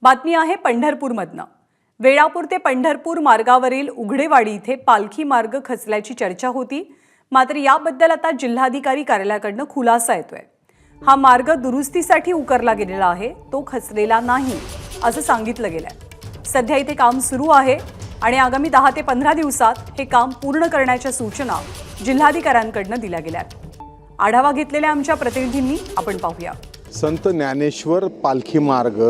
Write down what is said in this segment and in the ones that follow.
बातमी आहे पंढरपूरमधनं। वेळापूर ते पंढरपूर मार्गावरील उघडेवाडी इथे पालखी मार्ग खचल्याची चर्चा होती, मात्र याबद्दल आता जिल्हाधिकारी कार्यालयाकडून खुलासा येतोय। हा मार्ग दुरुस्तीसाठी उकरला गेलेला आहे, तो खचलेला नाही असं सांगितलं गेलंय। सध्या इथे काम सुरू आहे आणि आगामी 10 ते 15 दिवसात हे काम पूर्ण करण्याच्या सूचना जिल्हाधिकाऱ्यांकडून दिल्या गेल्यात। आढावा घेतलेल्या आमच्या प्रतिनिधींनी आपण पाहूया। संत ज्ञानेश्वर पालखी मार्ग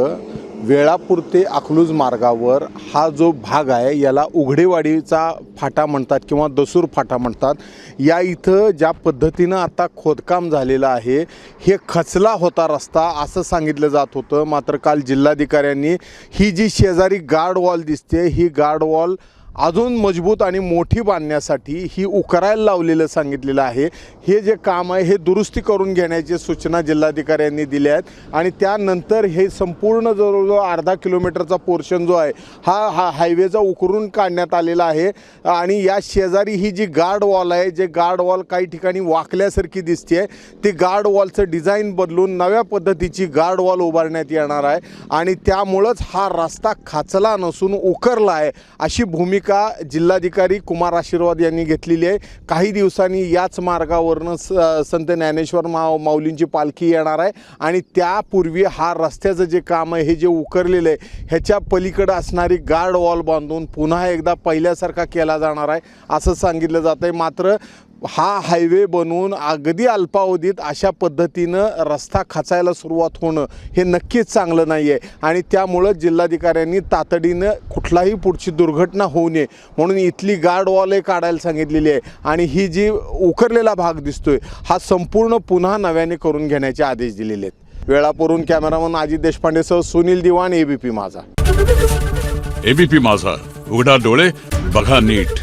वेळापूर ते अकलूज मार्गावर हा जो भाग आहे याला उघडेवाडीचा फाटा म्हणतात किंवा दसूर फाटा म्हणतात। या इथं ज्या पद्धतीनं आता खोदकाम झालेलं आहे, हे खचला होता रस्ता असं सांगितलं जात होतं। मात्र काल जिल्हाधिकाऱ्यांनी ही जी शेजारी गार्ड वॉल दिसते, ही गार्ड वॉल अजून मजबूत आणि मोठी बांधण्यासाठी ही उकरायला लावलेलं सांगितलेलं आहे। हे जे काम आहे हे दुरुस्ती करून घेण्याची सूचना जिल्हाधिकाऱ्यांनी दिल्या आहेत आणि त्यानंतर हे संपूर्ण जवळजवळ अर्धा किलोमीटरचा पोर्शन जो आहे हा हायवेचा उकरून काढण्यात आलेला आहे। आणि या शेजारी ही जी गार्ड वॉल आहे, जे गार्ड वॉल काही ठिकाणी वाकल्यासारखी दिसते, ती गार्ड वॉलचं डिझाईन बदलून नव्या पद्धतीची गार्ड वॉल उभारण्यात येणार आहे आणि त्यामुळंच हा रस्ता खचला नसून उकरला आहे अशी भूमिका जिल्हाधिकारी कुमार आशीर्वाद यांनी घेतलेली आहे। काही दिवसांनी याच मार्गावरनं संत ज्ञानेश्वर माऊलींची पालखी येणार आहे आणि त्यापूर्वी हा रस्त्याचं जे काम आहे हे जे उकरलेलं आहे ह्याच्या पलीकडे असणारी गार्ड वॉल बांधून पुन्हा एकदा पहिल्यासारखा केला जाणार आहे असं सांगितलं जात आहे। मात्र हा हायवे बनवून अगदी अल्पावधीत अशा पद्धतीनं रस्ता खचायला सुरुवात होणं हे नक्कीच चांगलं नाही आहे आणि त्यामुळं जिल्हाधिकाऱ्यांनी तातडीनं कुठलाही पुढची दुर्घटना होऊ नये म्हणून इथली गार्ड वॉल काढायला सांगितलेली आहे आणि ही जी उकरलेला भाग दिसतोय हा संपूर्ण पुन्हा नव्याने करून घेण्याचे आदेश दिलेले आहेत। वेळापूरहून कॅमेरामन अजित देशपांडेसह सुनील दिवाण, एबीपी माझा। एबीपी माझा, उघडा डोळे बघा नीट।